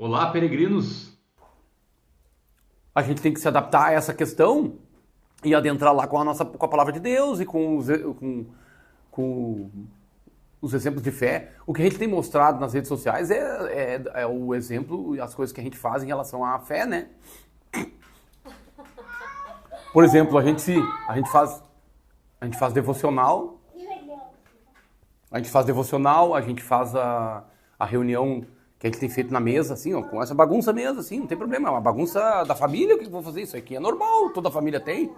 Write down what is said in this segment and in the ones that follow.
Olá, peregrinos! A gente tem que se adaptar a essa questão e adentrar lá com a palavra de Deus e com os exemplos de fé. O que a gente tem mostrado nas redes sociais é o exemplo e as coisas que a gente faz em relação à fé, né? Por exemplo, a gente faz devocional, a gente faz a reunião que a gente tem feito na mesa, assim, ó, com essa bagunça mesmo, assim, não tem problema, é uma bagunça da família, o que eu vou fazer? Isso aqui é normal, toda a família tem.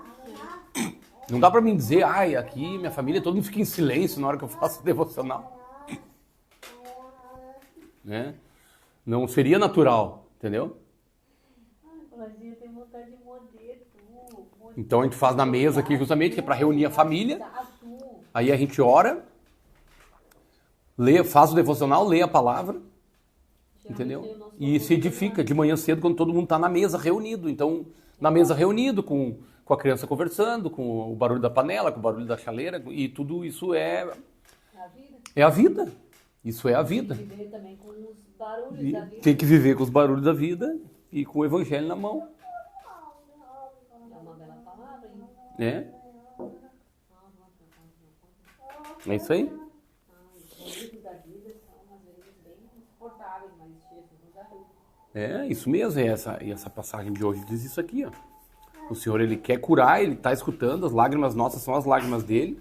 Não dá pra mim dizer, ai, aqui minha família, todo mundo fica em silêncio na hora que eu faço devocional. Né? Não seria natural, entendeu? Então a gente faz na mesa aqui justamente, que é pra reunir a família, aí a gente ora, faz o devocional, lê a palavra, entendeu? E se edifica de manhã cedo quando todo mundo está na mesa reunido. Então, na mesa reunido, com a criança conversando, com o barulho da panela, com o barulho da chaleira, e tudo isso é a vida. Isso é a vida. Tem que viver também com os barulhos da vida. Tem que viver com os barulhos da vida e com o evangelho na mão. É uma bela palavra, hein? É isso aí. Os barulhos da vida são, às vezes, bem insuportáveis, mas Jesus nos ajuda. É, isso mesmo. E essa passagem de hoje diz isso aqui, ó. O Senhor, Ele quer curar, Ele está escutando, as lágrimas nossas são as lágrimas dele.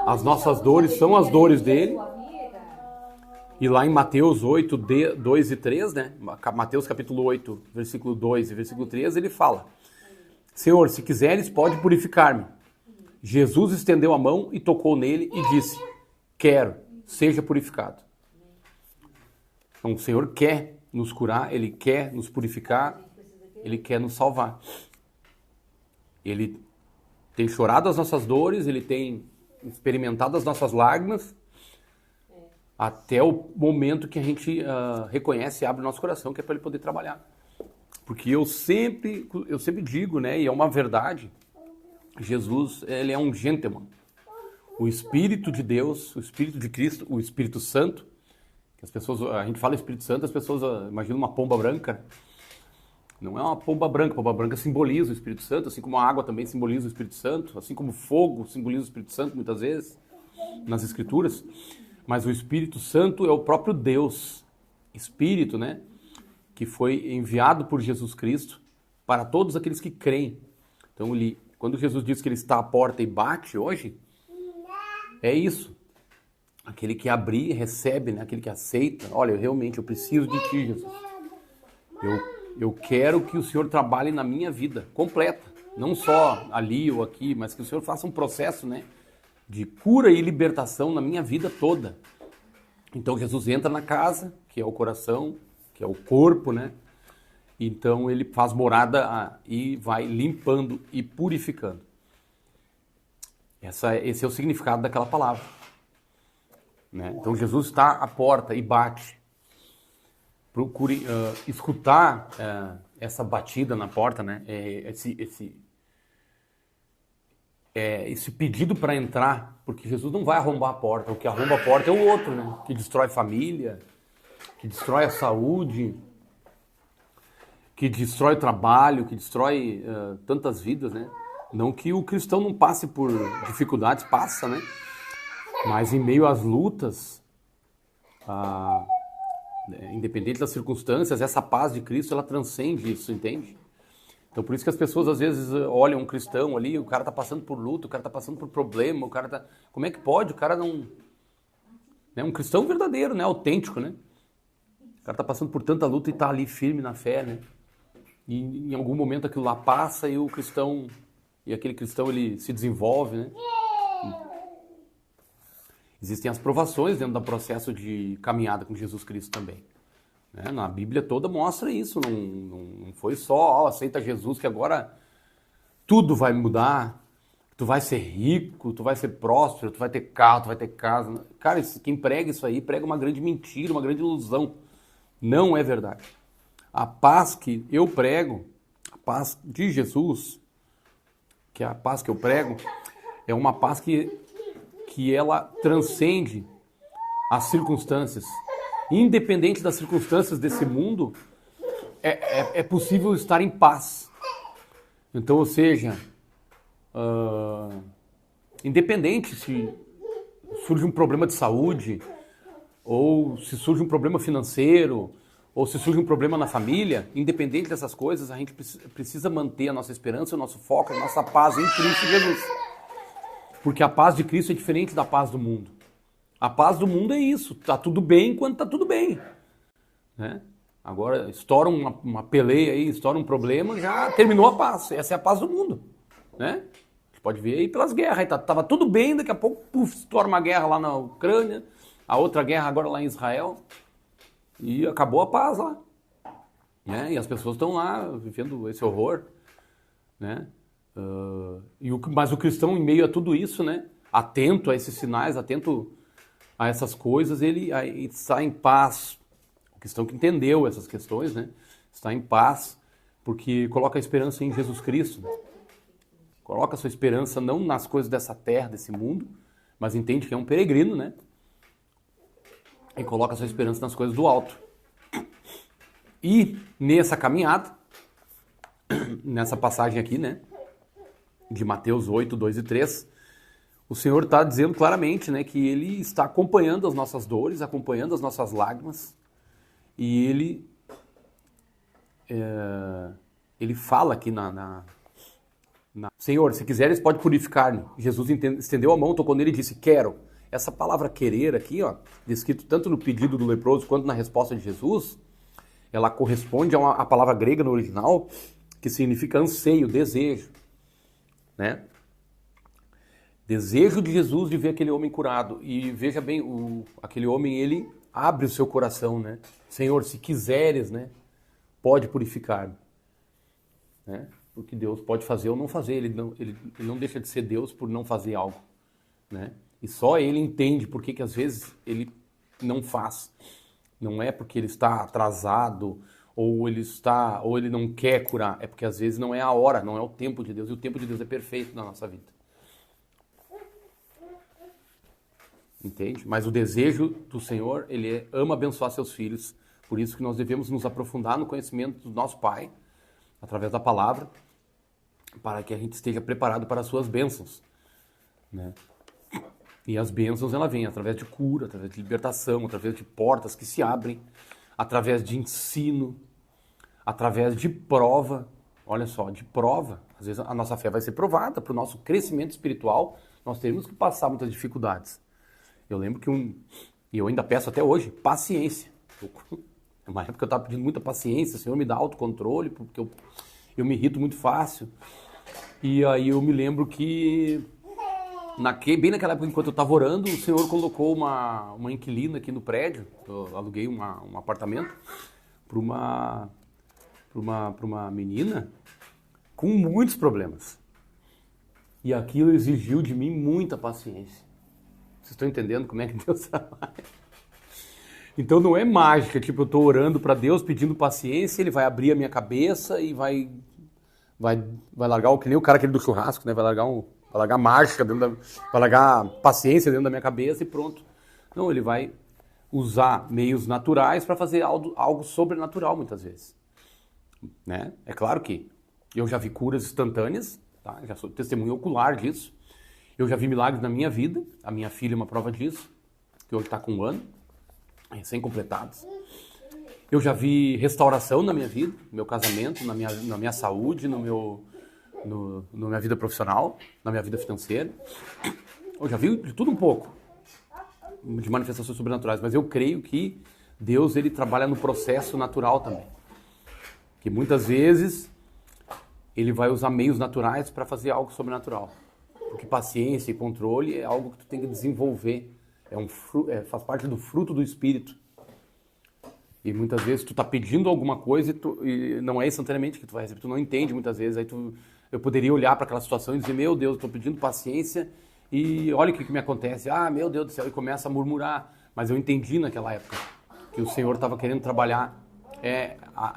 As nossas dores são as dores dele. E lá em Mateus 8, 2 e 3, né? Mateus capítulo 8, versículo 2 e versículo 3, ele fala: Senhor, se quiseres, pode purificar-me. Jesus estendeu a mão e tocou nele e disse: quero, seja purificado. Então o Senhor quer nos curar, Ele quer nos purificar, Ele quer nos salvar. Ele tem chorado as nossas dores, Ele tem experimentado as nossas lágrimas, até o momento que a gente reconhece e abre o nosso coração, que é para Ele poder trabalhar. Porque eu sempre digo, né, e é uma verdade, Jesus, Ele é um gentleman. O Espírito de Deus, o Espírito de Cristo, o Espírito Santo, que a gente fala Espírito Santo, as pessoas imaginam uma pomba branca. Não é uma pomba branca simboliza o Espírito Santo, assim como a água também simboliza o Espírito Santo, assim como o fogo simboliza o Espírito Santo muitas vezes, nas Escrituras. Mas o Espírito Santo é o próprio Deus, Espírito, né? Que foi enviado por Jesus Cristo para todos aqueles que creem. Então, quando Jesus diz que Ele está à porta e bate hoje, é isso. Aquele que abrir, recebe, né? Aquele que aceita. Olha, eu preciso de Ti, Jesus. Eu quero que o Senhor trabalhe na minha vida completa. Não só ali ou aqui, mas que o Senhor faça um processo, né, de cura e libertação na minha vida toda. Então Jesus entra na casa, que é o coração, que é o corpo, né? Então Ele faz morada e vai limpando e purificando. Esse é o significado daquela palavra. Né? Então Jesus está à porta e bate. Procure escutar essa batida na porta, né? Esse pedido para entrar, porque Jesus não vai arrombar a porta. O que arromba a porta é o outro, né? Que destrói família, que destrói a saúde, que destrói o trabalho, que destrói tantas vidas, né? Não que o cristão não passe por dificuldades, passa, né? Mas em meio às lutas, independente das circunstâncias, essa paz de Cristo, ela transcende isso, entende? Então por isso que as pessoas às vezes olham um cristão ali, o cara tá passando por luta, o cara tá passando por problema, como é que pode? O cara não... É um cristão verdadeiro, né? Autêntico, né? O cara tá passando por tanta luta e tá ali firme na fé, né? E em algum momento aquilo lá passa e aquele cristão ele se desenvolve, né? Existem as provações dentro do processo de caminhada com Jesus Cristo também. Né? Na Bíblia toda mostra isso. Não foi só, aceita Jesus que agora tudo vai mudar, tu vai ser rico, tu vai ser próspero, tu vai ter carro, tu vai ter casa. Cara, quem prega isso aí prega uma grande mentira, uma grande ilusão. Não é verdade. A paz que eu prego, a paz de Jesus, que é a paz que eu prego, é uma paz que ela transcende as circunstâncias independente das circunstâncias desse mundo, é possível estar em paz. Então, ou seja, independente se surge um problema de saúde, ou se surge um problema financeiro, ou se surge um problema na família, independente dessas coisas, a gente precisa manter a nossa esperança, o nosso foco, a nossa paz em Cristo Jesus. Porque a paz de Cristo é diferente da paz do mundo. A paz do mundo é isso, tá tudo bem enquanto tá tudo bem, né? Agora, estoura uma peleia aí, estoura um problema, já terminou a paz. Essa é a paz do mundo, né? A gente pode ver aí pelas guerras. Aí tava tudo bem, daqui a pouco, puf, estoura uma guerra lá na Ucrânia, a outra guerra agora lá em Israel, e acabou a paz lá, né? E as pessoas estão lá vivendo esse horror, né? Mas o cristão, em meio a tudo isso, né? Atento a esses sinais, atento a essas coisas, ele está em paz. O cristão que entendeu essas questões, né? Está em paz, porque coloca a esperança em Jesus Cristo. Né? Coloca a sua esperança não nas coisas dessa terra, desse mundo, mas entende que é um peregrino, né? E coloca a sua esperança nas coisas do alto. E nessa caminhada, nessa passagem aqui, né? De Mateus 8, 2 e 3, o Senhor está dizendo claramente, né? Que Ele está acompanhando as nossas dores, acompanhando as nossas lágrimas, e ele fala aqui Senhor, se quiseres pode purificar-me. Jesus estendeu a mão, tocou nele e disse, quero. Essa palavra querer aqui, ó, descrito tanto no pedido do leproso quanto na resposta de Jesus, ela corresponde a palavra grega no original, que significa anseio, desejo, né? Desejo de Jesus de ver aquele homem curado. E veja bem, aquele homem, ele abre o seu coração, né? Senhor, se quiseres, né? Pode purificar-me, né? Porque Deus pode fazer ou não fazer. Ele não deixa de ser Deus por não fazer algo, né? E só Ele entende por que às vezes Ele não faz. Não é porque Ele está atrasado ou Ele não quer curar. É porque às vezes não é a hora, não é o tempo de Deus. E o tempo de Deus é perfeito na nossa vida. Entende? Mas o desejo do Senhor, Ele ama abençoar seus filhos. Por isso que nós devemos nos aprofundar no conhecimento do nosso Pai, através da palavra, para que a gente esteja preparado para as suas bênçãos, né? E as bênçãos, ela vem através de cura, através de libertação, através de portas que se abrem, através de ensino, através de prova. Olha só, de prova. Às vezes a nossa fé vai ser provada. Para o nosso crescimento espiritual, nós temos que passar muitas dificuldades. Eu lembro e eu ainda peço até hoje, paciência. Uma época eu estava pedindo muita paciência, o Senhor me dá autocontrole, porque eu me irrito muito fácil. E aí eu me lembro que, bem naquela época, enquanto eu estava orando, o Senhor colocou uma inquilina aqui no prédio. Eu aluguei um apartamento para uma menina com muitos problemas. E aquilo exigiu de mim muita paciência. Vocês estão entendendo como é que Deus trabalha? Então não é mágica, tipo, eu estou orando para Deus, pedindo paciência, Ele vai abrir a minha cabeça e vai largar, que nem o cara aquele do churrasco, né? Vai largar mágica, vai largar paciência dentro da minha cabeça e pronto. Não, Ele vai usar meios naturais para fazer algo sobrenatural muitas vezes, né? É claro que eu já vi curas instantâneas, tá? Já sou testemunho ocular disso. Eu já vi milagres na minha vida, a minha filha é uma prova disso, que hoje está com 1 ano. Recém-completados. Eu já vi restauração na minha vida, no meu casamento, na minha saúde, na minha vida profissional, na minha vida financeira. Eu já vi de tudo um pouco, de manifestações sobrenaturais, mas eu creio que Deus, Ele trabalha no processo natural também. Que muitas vezes Ele vai usar meios naturais para fazer algo sobrenatural. Porque paciência e controle é algo que tu tem que desenvolver. Faz parte do fruto do Espírito. E muitas vezes tu tá pedindo alguma coisa e não é instantaneamente que tu vai receber. Tu não entende muitas vezes. Aí eu poderia olhar para aquela situação e dizer, meu Deus, eu tô pedindo paciência e olha o que me acontece. Ah, meu Deus do céu. E começa a murmurar. Mas eu entendi naquela época que o Senhor estava querendo trabalhar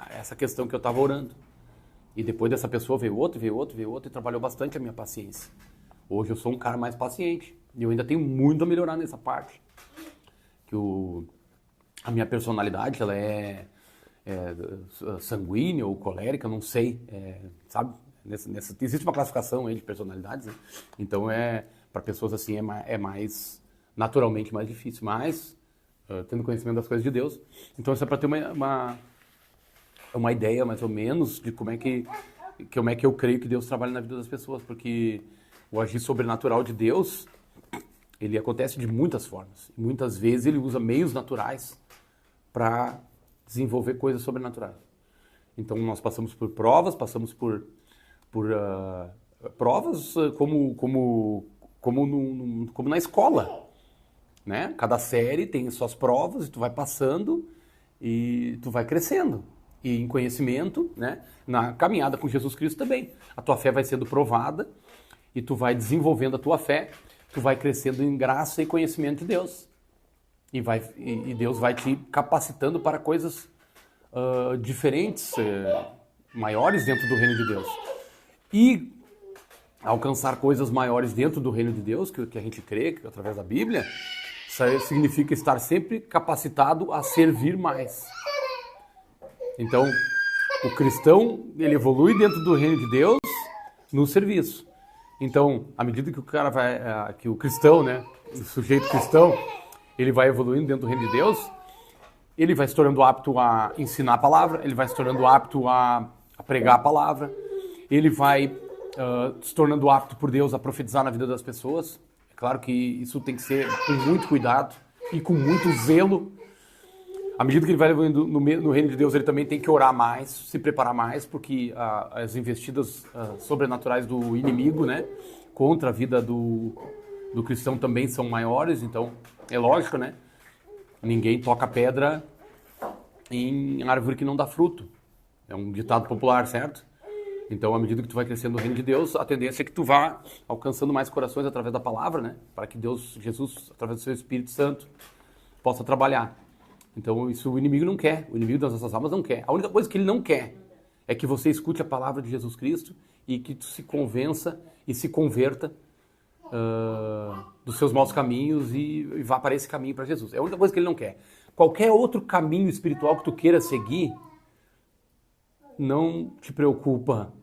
essa questão que eu estava orando. E depois dessa pessoa veio outro e trabalhou bastante a minha paciência. Hoje eu sou um cara mais paciente. E eu ainda tenho muito a melhorar nessa parte. Que a minha personalidade, ela é sanguínea ou colérica, não sei, sabe? Existe uma classificação aí de personalidades, né? Então, para pessoas assim, é mais, naturalmente mais difícil, mas tendo conhecimento das coisas de Deus. Então, isso é para ter uma ideia, mais ou menos, de como é que eu creio que Deus trabalha na vida das pessoas, porque o agir sobrenatural de Deus, ele acontece de muitas formas. E muitas vezes ele usa meios naturais para desenvolver coisas sobrenaturais. Então, nós passamos por provas, passamos por provas como na escola, né? Cada série tem suas provas e tu vai passando e tu vai crescendo. E em conhecimento, né? Na caminhada com Jesus Cristo também. A tua fé vai sendo provada e tu vai desenvolvendo a tua fé, tu vai crescendo em graça e conhecimento de Deus. E Deus vai te capacitando para coisas diferentes, maiores dentro do reino de Deus. E alcançar coisas maiores dentro do reino de Deus, que a gente crê, que através da Bíblia, isso aí significa estar sempre capacitado a servir mais. Então, o cristão, ele evolui dentro do reino de Deus no serviço. Então, à medida que que o cristão, né, o sujeito cristão, ele vai evoluindo dentro do reino de Deus, ele vai se tornando apto a ensinar a palavra, ele vai se tornando apto a pregar a palavra, ele vai se tornando apto por Deus a profetizar na vida das pessoas. É claro que isso tem que ser com muito cuidado e com muito zelo. À medida que ele vai evoluindo no reino de Deus, ele também tem que orar mais, se preparar mais, porque as investidas sobrenaturais do inimigo, né, contra a vida do cristão também são maiores. Então, é lógico, né? Ninguém toca pedra em árvore que não dá fruto. É um ditado popular, certo? Então, à medida que tu vai crescendo no reino de Deus, a tendência é que tu vá alcançando mais corações através da palavra, né? Para que Jesus, através do seu Espírito Santo, possa trabalhar. Então, isso o inimigo não quer. O inimigo das nossas almas não quer. A única coisa que ele não quer é que você escute a palavra de Jesus Cristo e que tu se convença e se converta dos seus maus caminhos e vá para esse caminho para Jesus. É a única coisa que ele não quer. Qualquer outro caminho espiritual que tu queira seguir, não te preocupa.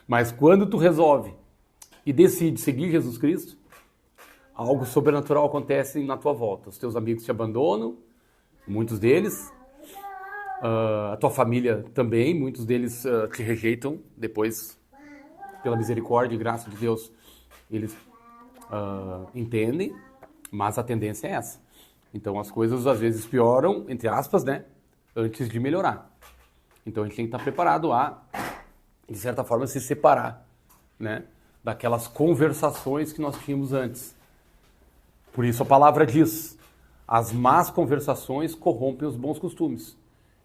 Mas quando tu resolve e decide seguir Jesus Cristo, algo sobrenatural acontece na tua volta. Os teus amigos te abandonam, muitos deles. A tua família também, muitos deles te rejeitam. Depois, pela misericórdia e graça de Deus, eles entendem, mas a tendência é essa. Então as coisas às vezes pioram, entre aspas, né, antes de melhorar. Então a gente tem que estar preparado a, de certa forma, se separar, né, daquelas conversações que nós tínhamos antes. Por isso a palavra diz, as más conversações corrompem os bons costumes.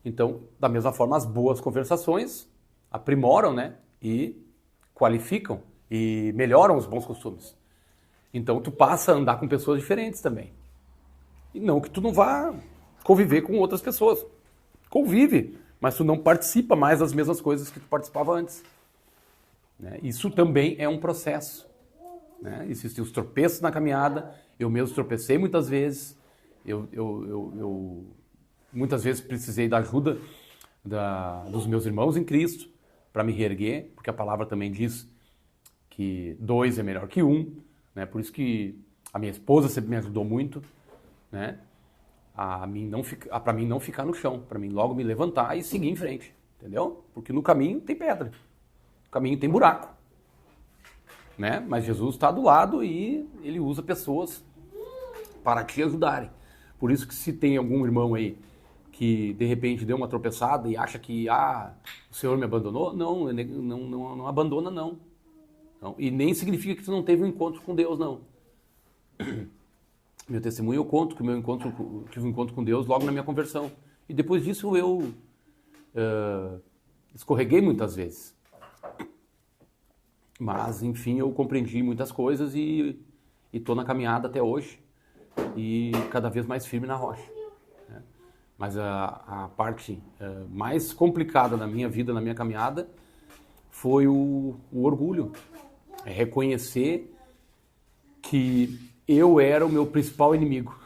Então, da mesma forma, as boas conversações aprimoram, né, e qualificam e melhoram os bons costumes. Então, tu passa a andar com pessoas diferentes também. E não que tu não vá conviver com outras pessoas. Convive, mas tu não participa mais das mesmas coisas que tu participava antes. Né? Isso também é um processo. Né? Existem os tropeços na caminhada. Eu mesmo tropecei muitas vezes. Eu muitas vezes precisei da ajuda dos meus irmãos em Cristo para me reerguer, porque a palavra também diz que 2 é melhor que 1. Né? Por isso que a minha esposa sempre me ajudou muito, né? Para mim não ficar no chão, para mim logo me levantar e seguir em frente, entendeu? Porque no caminho tem pedra, no caminho tem buraco, né? Mas Jesus está do lado e ele usa pessoas para te ajudarem. Por isso que se tem algum irmão aí que de repente deu uma tropeçada e acha que o Senhor me abandonou, não abandona não. E nem significa que tu não teve um encontro com Deus, não. Meu testemunho eu conto que tive um encontro com Deus logo na minha conversão. E depois disso eu escorreguei muitas vezes. Mas, enfim, eu compreendi muitas coisas e estou na caminhada até hoje. E cada vez mais firme na rocha. Né? Mas a parte mais complicada da minha vida, na minha caminhada, foi o orgulho. É reconhecer que eu era o meu principal inimigo.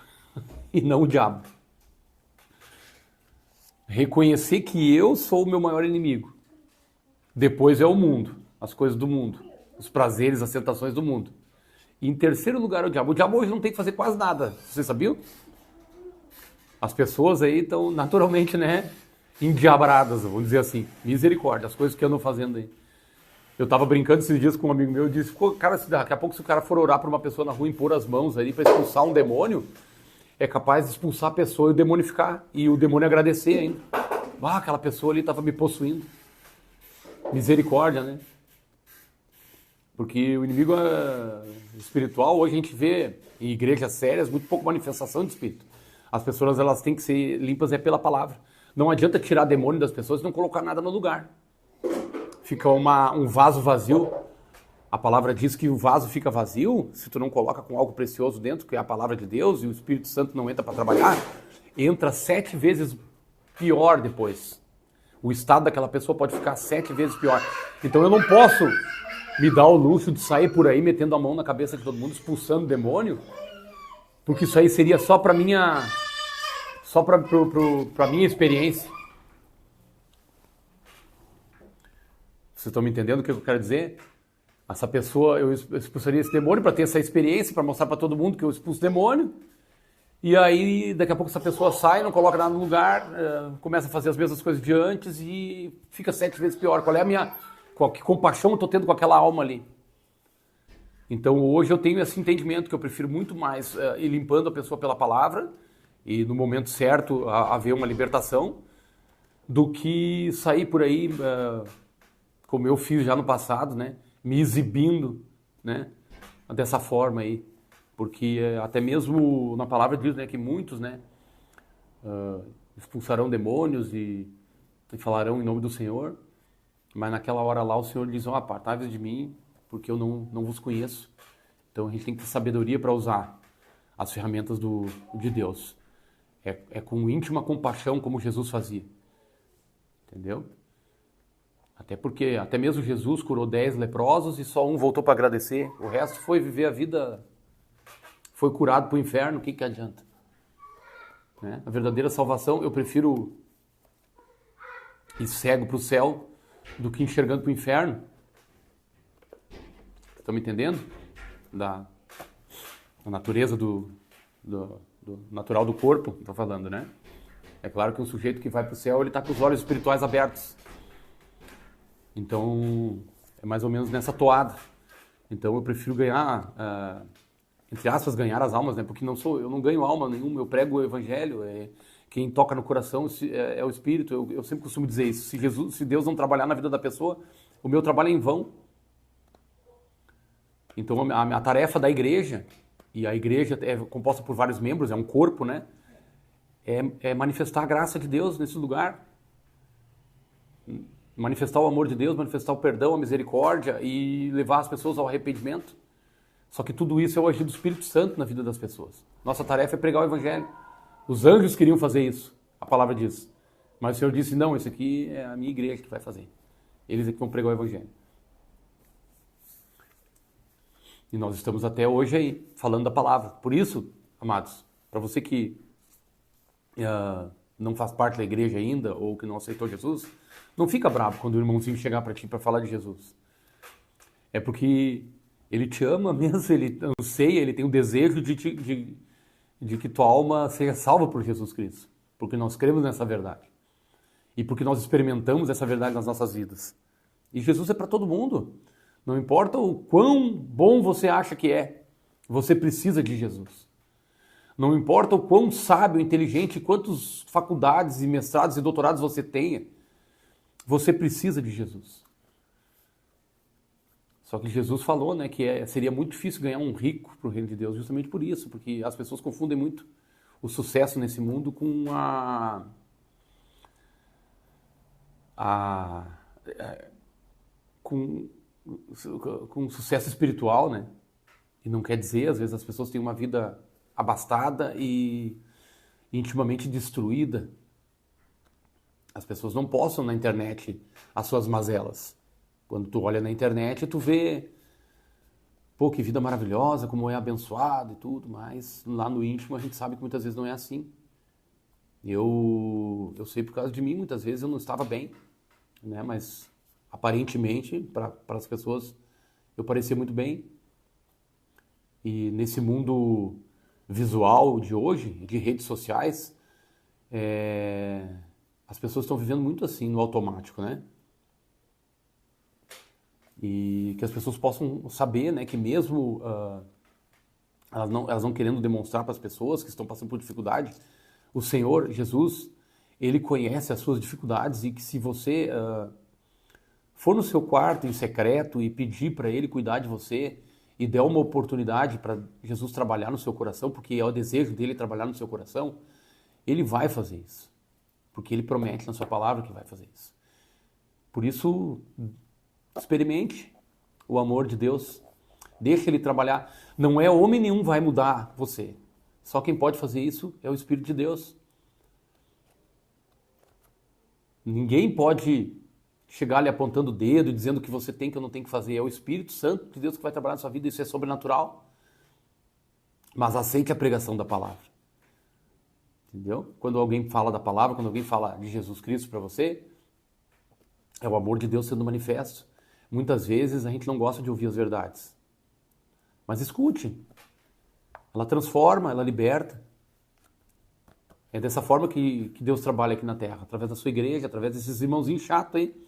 e não o diabo. Reconhecer que eu sou o meu maior inimigo. Depois é o mundo, as coisas do mundo, os prazeres, as tentações do mundo. E em terceiro lugar é o diabo. O diabo hoje não tem que fazer quase nada, você sabia? As pessoas aí estão naturalmente, né, endiabradas, vamos dizer assim. Misericórdia, as coisas que andam fazendo aí. Eu estava brincando esses dias com um amigo meu, eu disse, cara, daqui a pouco se o cara for orar para uma pessoa na rua e impor as mãos ali para expulsar um demônio, é capaz de expulsar a pessoa e o demônio ficar, e o demônio agradecer ainda. Ah, aquela pessoa ali estava me possuindo. Misericórdia, né? Porque o inimigo espiritual, hoje a gente vê em igrejas sérias muito pouco manifestação de espírito. As pessoas, elas têm que ser limpas pela palavra. Não adianta tirar demônio das pessoas e não colocar nada no lugar. Fica um vaso vazio. A palavra diz que o vaso fica vazio se tu não coloca com algo precioso dentro, que é a palavra de Deus, e o Espírito Santo não entra para trabalhar, entra 7 vezes pior depois. O estado daquela pessoa pode ficar 7 vezes pior. Então eu não posso me dar o luxo de sair por aí metendo a mão na cabeça de todo mundo, expulsando o demônio, porque isso aí seria só para minha experiência. Vocês estão me entendendo o que eu quero dizer? Essa pessoa, eu expulsaria esse demônio para ter essa experiência, para mostrar para todo mundo que eu expulso o demônio. E aí, daqui a pouco essa pessoa sai, não coloca nada no lugar, começa a fazer as mesmas coisas de antes e fica 7 vezes pior. Qual é a minha... Que compaixão eu estou tendo com aquela alma ali? Então, hoje eu tenho esse entendimento que eu prefiro muito mais ir limpando a pessoa pela palavra e no momento certo haver uma libertação, do que sair por aí, como eu fiz já no passado, né? Me exibindo, né? Dessa forma aí. Porque até mesmo na palavra diz, né, que muitos, né, expulsarão demônios e falarão em nome do Senhor, mas naquela hora lá o Senhor diz, apartai-vos de mim, porque eu não vos conheço. Então a gente tem que ter sabedoria para usar as ferramentas de Deus. É com íntima compaixão como Jesus fazia. Entendeu? Até porque, até mesmo Jesus curou 10 leprosos e só um voltou para agradecer. O resto foi viver a vida... Foi curado para o inferno, o que adianta? Né? A verdadeira salvação, eu prefiro ir cego para o céu do que enxergando para o inferno. Estão me entendendo? Da natureza do natural do corpo, estou falando, né? É claro que o sujeito que vai para o céu, ele está com os olhos espirituais abertos. Então, é mais ou menos nessa toada. Então, eu prefiro ganhar... entre aspas, ganhar as almas, né? Porque eu não ganho alma nenhuma, eu prego o evangelho, quem toca no coração é o Espírito. Eu sempre costumo dizer isso, se Deus não trabalhar na vida da pessoa, o meu trabalho é em vão. Então a tarefa da igreja, e a igreja é composta por vários membros, é um corpo, né? É manifestar a graça de Deus nesse lugar, manifestar o amor de Deus, manifestar o perdão, a misericórdia e levar as pessoas ao arrependimento. Só que tudo isso é o agir do Espírito Santo na vida das pessoas. Nossa tarefa é pregar o Evangelho. Os anjos queriam fazer isso, a palavra diz. Mas o Senhor disse, não, isso aqui é a minha igreja que vai fazer. Eles é que vão pregar o Evangelho. E nós estamos até hoje aí, falando da palavra. Por isso, amados, para você que não faz parte da igreja ainda, ou que não aceitou Jesus, não fica bravo quando o irmãozinho chegar para ti para falar de Jesus. É porque... Ele te ama mesmo, ele anseia, ele tem o desejo de que tua alma seja salva por Jesus Cristo. Porque nós cremos nessa verdade. E porque nós experimentamos essa verdade nas nossas vidas. E Jesus é para todo mundo. Não importa o quão bom você acha que é, você precisa de Jesus. Não importa o quão sábio, inteligente, quantas faculdades e mestrados e doutorados você tenha, você precisa de Jesus. Só que Jesus falou, né, que seria muito difícil ganhar um rico para o reino de Deus, justamente por isso, porque as pessoas confundem muito o sucesso nesse mundo com com sucesso espiritual, né? E não quer dizer, às vezes as pessoas têm uma vida abastada e intimamente destruída. As pessoas não postam na internet as suas mazelas. Quando tu olha na internet, tu vê pô, que vida maravilhosa, como é abençoado e tudo, mas lá no íntimo a gente sabe que muitas vezes não é assim. Eu sei por causa de mim, muitas vezes eu não estava bem, né? Mas aparentemente, para as pessoas, eu parecia muito bem. E nesse mundo visual de hoje, de redes sociais, as pessoas estão vivendo muito assim, no automático, né? E que as pessoas possam saber, né, que mesmo elas não querendo demonstrar para as pessoas que estão passando por dificuldade, o Senhor Jesus, Ele conhece as suas dificuldades e que se você for no seu quarto em secreto e pedir para Ele cuidar de você e der uma oportunidade para Jesus trabalhar no seu coração, porque é o desejo dele trabalhar no seu coração, Ele vai fazer isso. Porque Ele promete na sua palavra que vai fazer isso. Por isso, experimente o amor de Deus. Deixa Ele trabalhar. Não é homem nenhum vai mudar você. Só quem pode fazer isso é o Espírito de Deus. Ninguém pode chegar ali apontando o dedo e dizendo o que você tem que ou não tem que fazer. É o Espírito Santo de Deus que vai trabalhar na sua vida. Isso é sobrenatural. Mas aceite a pregação da palavra. Entendeu? Quando alguém fala da palavra, quando alguém fala de Jesus Cristo para você, é o amor de Deus sendo manifesto. Muitas vezes a gente não gosta de ouvir as verdades. Mas escute. Ela transforma, ela liberta. É dessa forma que Deus trabalha aqui na terra, através da sua igreja, através desses irmãozinhos chatos aí.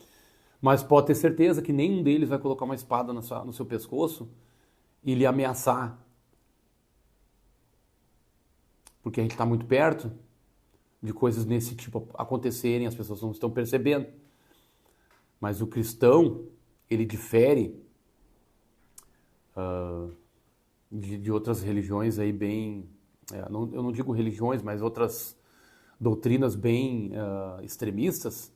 Mas pode ter certeza que nenhum deles vai colocar uma espada no seu pescoço e lhe ameaçar. Porque a gente está muito perto de coisas desse tipo acontecerem, as pessoas não estão percebendo. Mas o cristão, ele difere de outras religiões aí bem... eu não digo religiões, mas outras doutrinas bem extremistas,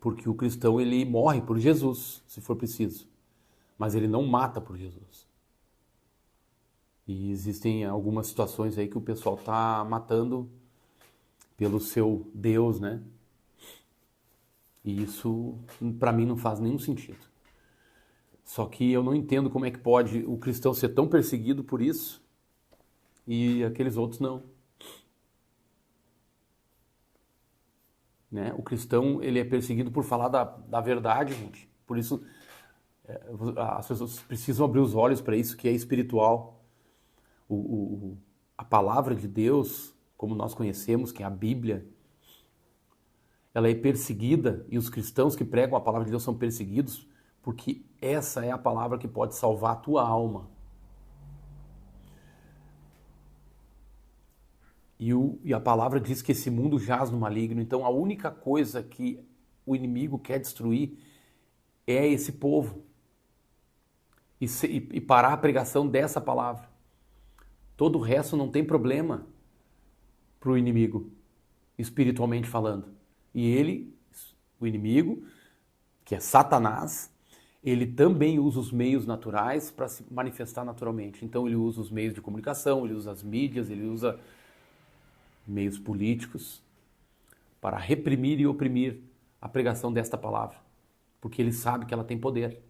porque o cristão ele morre por Jesus, se for preciso, mas ele não mata por Jesus. E existem algumas situações aí que o pessoal está matando pelo seu Deus, né? E isso, para mim, não faz nenhum sentido. Só que eu não entendo como é que pode o cristão ser tão perseguido por isso e aqueles outros não. Né? O cristão, ele é perseguido por falar da verdade, gente. Por isso, as pessoas precisam abrir os olhos para isso que é espiritual. A palavra de Deus, como nós conhecemos, que é a Bíblia, ela é perseguida e os cristãos que pregam a palavra de Deus são perseguidos porque essa é a palavra que pode salvar a tua alma. E a palavra diz que esse mundo jaz no maligno. Então a única coisa que o inimigo quer destruir é esse povo. E parar a pregação dessa palavra. Todo o resto não tem problema para o inimigo, espiritualmente falando. E ele, o inimigo, que é Satanás, ele também usa os meios naturais para se manifestar naturalmente. Então ele usa os meios de comunicação, ele usa as mídias, ele usa meios políticos para reprimir e oprimir a pregação desta palavra, porque ele sabe que ela tem poder.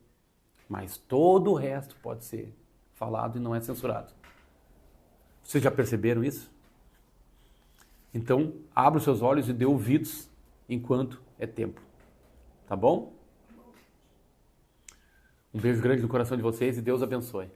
Mas todo o resto pode ser falado e não é censurado. Vocês já perceberam isso? Então, abra os seus olhos e dê ouvidos enquanto é tempo. Tá bom? Um beijo grande no coração de vocês e Deus abençoe.